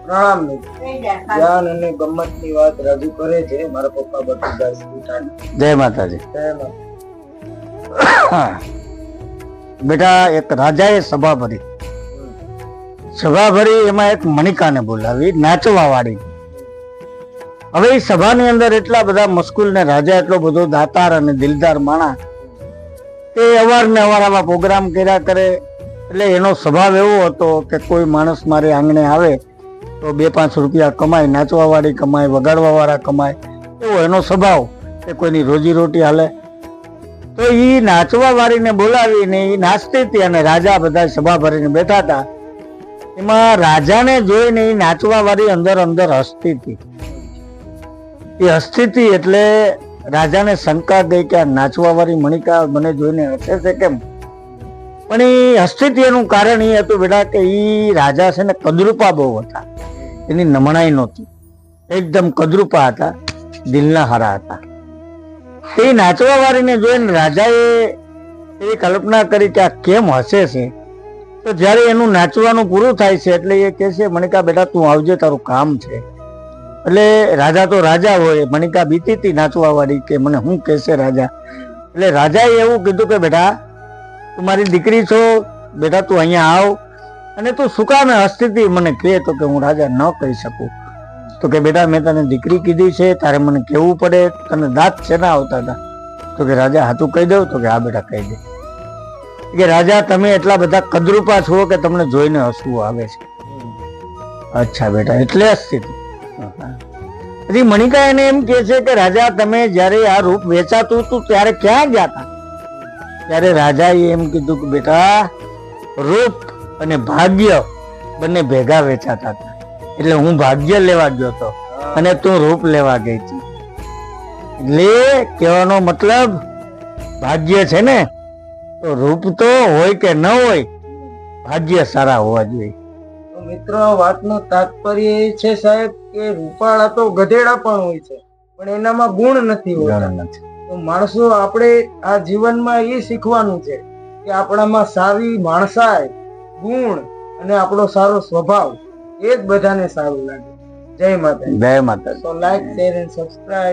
પ્રણામ મિત્રો. જ્ઞાન અને ગમ્મત ની વાત રજૂ કરે છે મારા પપ્પા બટુદાસ ઉઠાણી. જય માતાજી. જય માતા. બેટા, એક રાજાએ સભા ભરી. સભા ભરી, એમાં એક મણિકાને બોલાવી, નાચવા વાળી. હવે એ સભાની અંદર એટલા બધા મસ્કુલ ને રાજા એટલો બધો દાતાર અને દિલદાર માણા કે અવારનવાર આવા પ્રોગ્રામ કર્યા કરે. એટલે એનો સ્વભાવ એવો હતો કે કોઈ માણસ મારે આંગણે આવે તો 2-5 રૂપિયા કમાય, નાચવા વાળી કમાય, વગાડવા વાળા કમાય, એવો એનો સ્વભાવ કે કોઈની રોજી રોટી હાલે. તો એ નાચવા વાળીને બોલાવીને એ નાચતી હતી અને રાજા બધા સભા ભરીને બેઠા હતા. એમાં રાજાને જોઈને એ નાચવા વાળી અંદર અંદર હસતી હતી. એ હસતી હતી એટલે રાજાને શંકા ગઈ કે આ નાચવા વાળી મણિકા મને જોઈને હસે છે કેમ? પણ એ હસતી હતી એનું કારણ એ હતું બેટા કે એ રાજા છે ને કદરૂપા બહુ હતા. એની નમણાઈ નહોતી, એકદમ કદરૂપા હતા, દિલના હારા હતા. એ નાચવા વાળીને જોઈને રાજાએ એવી કલ્પના કરી કે આ કેમ હસે છે. તો જ્યારે એનું નાચવાનું પૂરું થાય છે એટલે એ કહે છે, મણિકા બેટા તું આવજે, તારું કામ છે. એટલે રાજા તો રાજા હોય, મણિકા બીતી હતી નાચવા વાળી કે મને શું કહેશે રાજા. એટલે રાજાએ એવું કીધું કે બેટા તું મારી દીકરી છો, બેટા તું અહીંયા આવ. અને તું શું કામ હસતી હતી મને કહે. તો કે હું રાજા ન કહી શકું. તો કે બેટા મેં તને દીકરી કીધી છે, તારે મને કહેવું પડે, તને દાંત છે ના આવતા હતા. તો કે રાજા હાથું કહી દઉં? તો કે હા બેટા કહી દે. કે રાજા તમે એટલા બધા કદરૂપા છો કે તમને જોઈને હસવું આવે છે. અચ્છા બેટા, એટલે હસતી હતી. પછી મણિકા એને એમ કે છે કે રાજા તમે જયારે આ રૂપ વેચાતું હતું ત્યારે ક્યાં ગયા હતા? ત્યારે રાજાએ એમ કીધું કે બેટા રૂપ અને ભાગ્ય બંને ભેગા વેચાતા હતા. એટલે હું ભાગ્ય લેવા ગયો હતો અને તું રૂપ લેવા ગઈ હતી. એટલે કહેવાનો મતલબ ભાગ્ય છે ને, તો રૂપ તો હોય કે ન હોય, ભાગ્ય સારા હોવા જોઈએ. તો મિત્રો વાતનું તાત્પર્ય એ છે સાહેબ કે રૂપાળા તો ગધેડા પણ હોય છે પણ એનામાં ગુણ નથી હોતા. તો માણસો આપણે આ જીવનમાં એ શીખવાનું છે કે આપણામાં સારી માણસાઈ, ગુણ અને આપણો સારો સ્વભાવ એ જ બધાને સારું લાગે. જય માતા. જય માતા. તો લાઈક, શેર એન્ડ સબસ્ક્રાઇબ.